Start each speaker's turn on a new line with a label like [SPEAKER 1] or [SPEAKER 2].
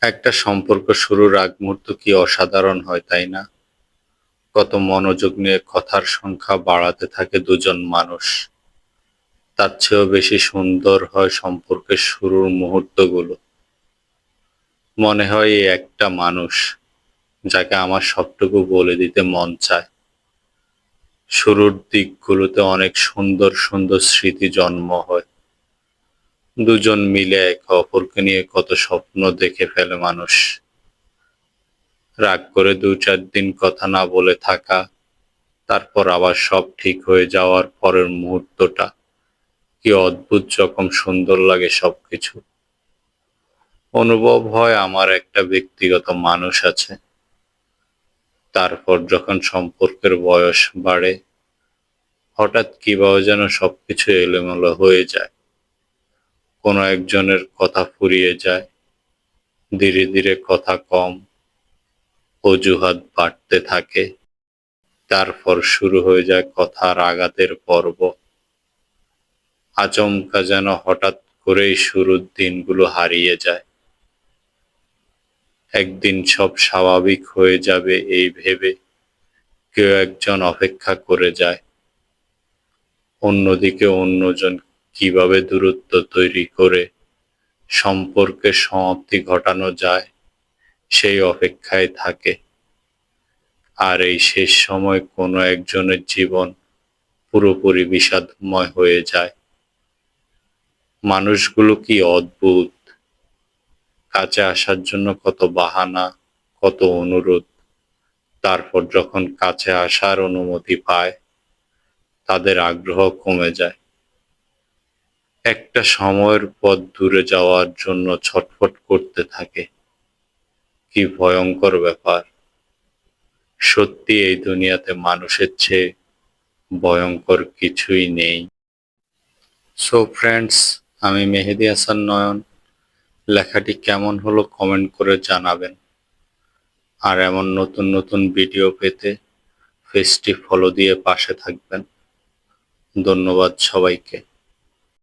[SPEAKER 1] একটা সম্পর্ক শুরুর আগ মুহূর্ত কি অসাধারণ হয়, তাই না? কত মনোযোগ নিয়ে কথার সংখ্যা বাড়াতে থাকে দুজন মানুষ। তার চেয়েও বেশি সুন্দর হয় সম্পর্কের শুরুর মুহূর্তগুলো। মনে হয় এই একটা মানুষ যাকে আমার সবটুকু বলে দিতে মন চায়। শুরুর দিকগুলোতে অনেক সুন্দর সুন্দর স্মৃতি জন্ম হয়। দুজন মিলে একে অপরকে নিয়ে কত স্বপ্ন দেখে ফেলে মানুষ। রাগ করে ২-৪ দিন কথা না বলে থাকা, তারপর আবার সব ঠিক হয়ে যাওয়ার পরের মুহূর্তটা কি অদ্ভুত রকম সুন্দর লাগে সবকিছু। অনুভব হয় আমার একটা ব্যক্তিগত মানুষ আছে। তারপর যখন সম্পর্কের বয়স বাড়ে, হঠাৎ কিভাবে যেন সবকিছু এলোমেলো হয়ে যায়। কোনো একজনের কথা ফুরিয়ে যায়, ধীরে ধীরে কথা কম, অজুহাত বাড়তে থাকে। তারপর শুরু হয়ে যায় কথার আঘাতের পর্ব। আচমকা যেন হঠাৎ করেই শুরুর দিনগুলো হারিয়ে যায়। একদিন সব স্বাভাবিক হয়ে যাবে এই ভেবে কেউ একজন অপেক্ষা করে যায়। অন্যদিকে অন্যজন কিভাবে দূরত্ব তৈরি করে সম্পর্কের সমাপ্তি ঘটানো যায় সেই অপেক্ষায় থাকে। আর এই শেষ সময় কোনো একজনের জীবন পুরোপুরি বিষাদময় হয়ে যায়। মানুষগুলো কি অদ্ভুত! কাছে আসার জন্য কত বাহানা, কত অনুরোধ। তারপর যখন কাছে আসার অনুমতি পায়, তাদের আগ্রহ কমে যায়। একটা সময়ের পর দূরে যাওয়ার জন্য ছটফট করতে থাকে। কি ভয়ঙ্কর ব্যাপার! সত্যি এই দুনিয়াতে মানুষের চেয়ে ভয়ঙ্কর কিছুই নেই। সো ফ্রেন্ডস, আমি মেহেদী হাসান নয়ন। লেখাটি কেমন হলো কমেন্ট করে জানাবেন। আর এমন নতুন নতুন ভিডিও পেতে পেজটি ফলো দিয়ে পাশে থাকবেন। ধন্যবাদ সবাইকে।